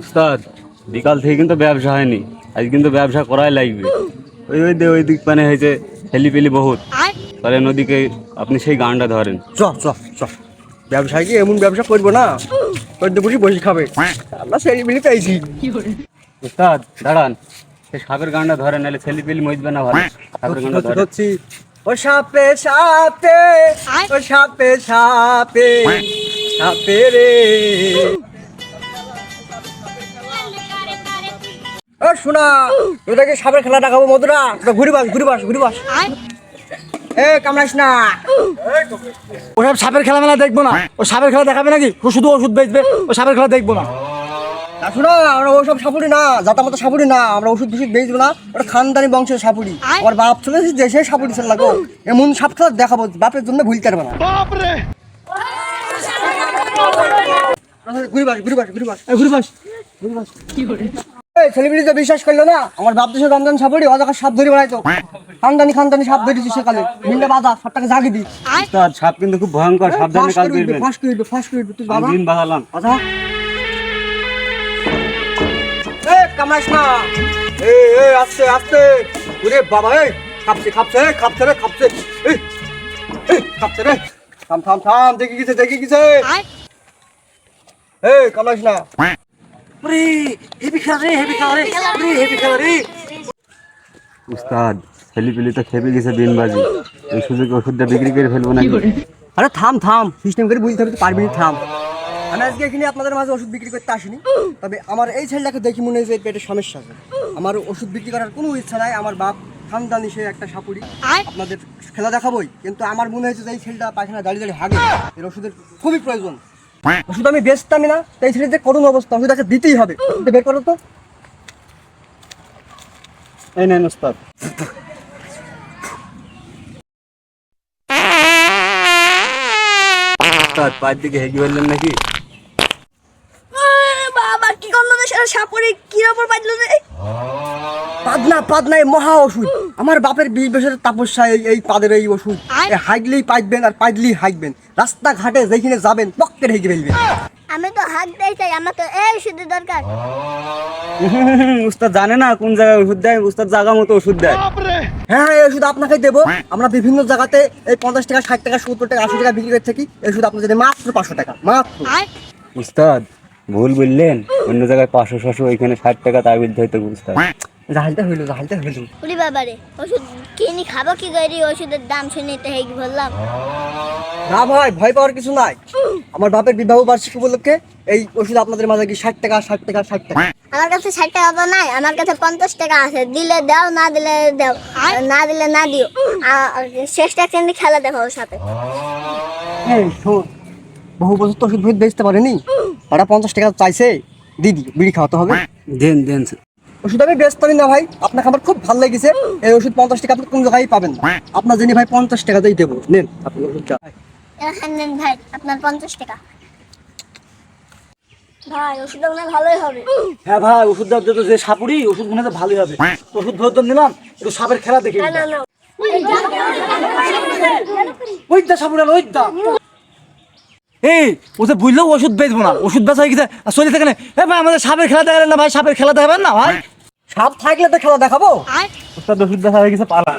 উস্তাদ বিকাল থেকে কিন্তু ব্যবসা হয়নি, আজ কিন্তু ব্যবসা করাই লাগবে। ওই দিক মানে হয়েছে হেলিপেলি বহুত, তাহলে নদীকে আপনি সেই গানটা ধরেন। চ চ চ ব্যবসায় কি এমন ব্যবসা করবো না করতে বসে বসে খাবে, আমরা সেরি মিলি পেয়েছি। উস্তাদ দাঁড়ান, সেই সাপের গানটা ধরেন, নাহলে ছেলিপেলি মজবে না ভালো। সাপের গানটা ধরেন। ধরছি ও সাপে সাপে ও সাপে সাপে সাপে রে। ও শোনা, তোদেরকে সাপের খেলা দেখাবো মধুরা, ঘুরি বাস। এ কামড়াইস না, ওসব সাপের খেলা মেলা দেখবো না। ও সাপের খেলা দেখাবে নাকি? ও শুধু ওষুধ বেচবে, ও সাপের খেলা দেখবো না। শোনো, আমরা ওসব সাপুরি না, যাতা মতো সাপুরি না, আমরা ওষুধ বেচবো না। ওটা খানদানি বংশের সাপুরি। আমার বাপ চলে দেশে সাপুরি ছিল লাগো, এমন সাপ খেলা দেখাবো বাপের জন্য ভুলতে পারবে না। সেলিব্রিটি বিশ্বাস করলো না, আমার বাপ দেশের রমজান সাপুরি অজাকার সাপ ধরে বেড়াইতো। খানদানি সাপ ধরেছি সেকালে, বিন্দা বাধা সাপটাকে জাগি দি। উস্তাদ সাপ কিন্তু খুব ভয়ঙ্কর, সাবধানে কাজ করবেন। ফাঁস করে তুই বাবা দিন বাঁধালাম। কথা কামাইস না, আস্তে ওরে বাবা, খাপছে রে। থাম, দেখি গেছে কামাইস না। উস্তাদ ছেলিপেলি তো খেপে গেছে দিনবাজি, এই সুযোগে ওষুধটা বিক্রি করে ফেলবো নাকি? আরে থাম, সিস্টেম করে বুঝতে হবে, পারবি না, থাম। আমি আজকে এখানে আপনাদের মাঝে ওষুধ বিক্রি করতে আসিনি, তবে আমার এই ছেলেটাকে দেখি মনে হয়েছে পেটের সমস্যা আছে। আমার ওষুধ বিক্রি করার কোনো ইচ্ছা নাই, আমার বাপ খানদানি সে একটা সাপুরি, আপনাদের খেলা দেখাবোই। কিন্তু আমার মনে হয়েছে যে এই ছেলেটা পায়খানা দাঁড়িয়ে হাগে, এর ওষুধের খুবই প্রয়োজন। ওষুধ আমি বেচতামই না, তো এই ছেলের যে করুণ অবস্থা, ওষুধটাকে দিতেই হবে। বের করো তো, এই নেন উস্তাদ। উস্তাদ পায়ের দিকে হেগি বললেন নাকি? বাবা কি করলো রে, সেটা সাপরে কি রকম বাজলো রে? পাদনা এই মহা ওষুধ। আমার বাপের 20 বছরের তপস্যা এই পাদের এই ওষুধ। হাইগলেই পাইবেন আর পাইলেই হাইকবেন, রাস্তাঘাটে যেখানে যাবেন পকেটে হেগে ফেলবেন। আমি তো হাত দেই চাই, আমার তো এই ওষুধের দরকার। উস্তাদ জানে না কোন জায়গায় ওষুধ দেয়, উস্তাদ জায়গা মতো ওষুধ দেয়। হ্যাঁ, এই ওষুধ আপনাকে দেবো। আমরা বিভিন্ন জায়গাতে এই 50 টাকা, 60 টাকা, 70 টাকা, 80 টাকা বিক্রি করে থাকি। এই ওষুধ আপনাদের মাত্র 500 টাকা মাত্র। উস্তাদ ভুল বললেন, অন্য জায়গায় 500 ওইখানে 60 টাকা, তার বিরুদ্ধে হয়তো উস্তাদ। জাহালটা হইলো। উরি বাবা রে, ওষুধ কিনি খাবো কি করি? ওষুধের দাম শুনে তো হেগ বললাম। না ভাই, ভয় পাওয়ার কিছু নাই। আমার বাপের বিবাহ বার্ষিকী উপলক্ষে এই ওষুধ আপনাদের মাঝে কি 60 টাকা। আমার কাছে 60 টাকা তো নাই, আমার কাছে 50 টাকা আছে। দিলে দাও, না দিলে দাও, না দিলে না দিও। শেষটা কিন্তু খেলা দেখো ওর সাথে। এই শোন, বহু বছর তো ওষুধ বেচতে পারেনি, ওরা 50 টাকা চাইছে, দিদি বিড়ি খাওয়াতে হবে। দেন। ওষুধ আমি বেচতামই না ভাই, আপনাকে আমার খুব ভালো লেগেছে। এই ওষুধ 50 টাকা আপনি কোন জায়গায় পাবেন না। আপনার জন্য ভাই 50 টাকা দিয়ে দেবো, নেন আপনি ওষুধটা। নেন ভাই, আপনার 50 টাকা। ভাই ওষুধটা মনে হয় ভালোই হবে। হ্যাঁ ভাই, ওষুধটা যে সাপুরি, ওষুধ মনে হয় ভালোই হবে। ওষুধ ভরদম নিলাম, একটু সাপের খেলা দেখি। না ওইটা সাপুরা ওইটা। এই ও যে বুঝলো ওষুধ বেচবো না, ওষুধ বেচা হয়ে গেছে চলে থাকে না। এ ভাই আমাদের সাপের খেলা দেখালেন না ভাই, সাপের খেলা দেখাবেন না ভাই? সাপ থাকলে তো খেলা দেখাবো। উস্তাদ ওষুধ দেখা হয়ে গেছে, পালা।